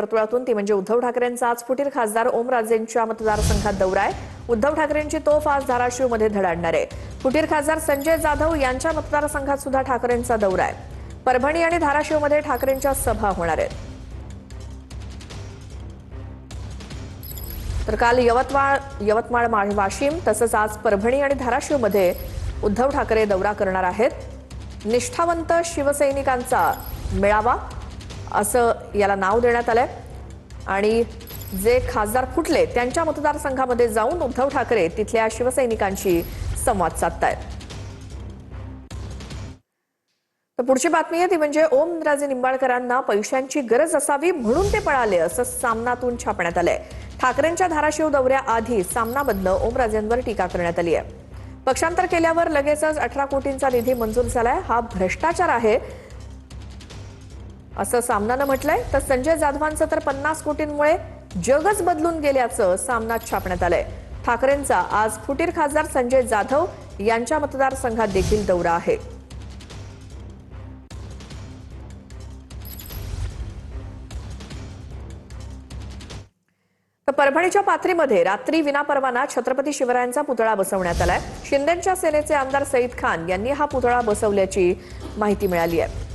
वर्तुळातून ती म्हणजे उद्धव ठाकरेंचा आज फुटीर खासदार ओमराजेंच्या मतदारसंघात दौरा आहे। उद्धव ठाकरेंची तोफ आज धाराशिवमध्ये धडाडणार आहे। फुटीर खासदार संजय जाधव यांच्या मतदारसंघात सुद्धा ठाकरेंचा दौरा आहे। परभणी आणि धाराशिवमध्ये ठाकरेंच्या सभा होणार आहेत। तर काल यवतमाळ वाशिम तसंच आज परभणी आणि धाराशिवमध्ये उद्धव ठाकरे दौरा करणार आहेत। निष्ठावंत शिवसैनिकांचा मेळावा असं याला नाव देण्यात आलंय आणि जे खासदार फुटले त्यांच्या मतदारसंघामध्ये जाऊन उद्धव ठाकरे तिथल्या शिवसैनिकांशी संवाद साधतायत। तर पुढची बातमी आहे ती म्हणजे ओमराजे निंबाळकरांना पैशांची गरज असावी म्हणून ते पळाले असं सामनातून छापण्यात आलंय। ठाकरेंच्या धाराशिव दौऱ्याआधी सामनामधनं ओमराजेंवर टीका करण्यात आली आहे। पक्षांतर केल्यावर लगेचच 18 कोटींचा निधी मंजूर झालाय, हा भ्रष्टाचार आहे असं सामनानं म्हटलंय। तर संजय जाधवांचं तर 50 कोटींमुळे जगच बदलून गेल्याचं सामनात छापण्यात आलंय। ठाकरेंचा आज फुटीर खासदार संजय जाधव यांच्या मतदारसंघात देखील दौरा आहे। तर परभणीच्या पाथरीमध्ये रात्री विनापरवाना छत्रपती शिवरायांचा पुतळा बसवण्यात आलाय। शिंदेच्या सेनेचे आमदार सईद खान यांनी हा पुतळा बसवल्याची माहिती मिळाली आहे।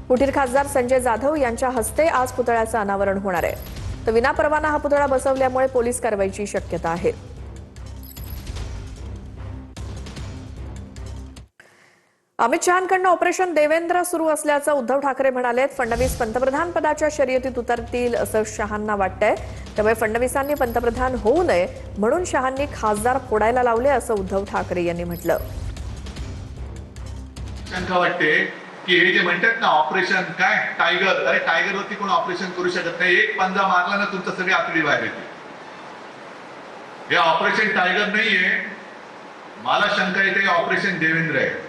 फुटीर खासदार संजय जाधव यांच्या हस्ते आज पुतळ्याचं अनावरण होणार आहे। तर विनापरवाना हा पुतळा बसवल्यामुळे पोलीस कारवाईची शक्यता आहे। अमित शहांकडून ऑपरेशन देवेंद्र सुरू असल्याचं उद्धव ठाकरे म्हणाले। फडणवीस पंतप्रधान पदाच्या शर्यतीत उतरतील असं शहांना वाटतंय, त्यामुळे फडणवीसांनी पंतप्रधान होऊ नये म्हणून शहांनी खासदार फोडायला लावले असं उद्धव ठाकरे यांनी म्हटलं। शंका वाटते की हे जे म्हणतात ना ऑपरेशन काय टायगर, अरे टायगरवरती कोण ऑपरेशन करू शकत नाही। एक पंजा मारला ना तुमचं सगळे आतडी बाहेर येते। हे ऑपरेशन टायगर नाहीये, मला शंका येते ऑपरेशन देवेंद्र आहे।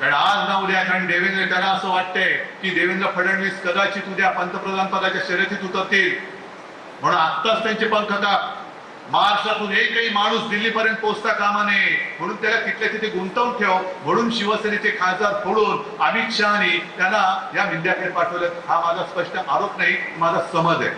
कारण आज ना उद्या कारण देवेंद्र त्यांना असं वाटतंय की देवेंद्र फडणवीस कदाचित उद्या पंतप्रधान पदाच्या शर्यतीत उतरतील म्हणून आत्ताच त्यांचे पंख काप। महाराष्ट्रातून एकही माणूस दिल्लीपर्यंत पोहोचता कामा नये म्हणून त्याला तिथल्या तिथे गुंतवून ठेव म्हणून शिवसेनेचे खासदार फोडून अमित शहानी त्यांना या मिंद्याकडे पाठवलं। हा माझा स्पष्ट आरोप नाही, माझा समज आहे।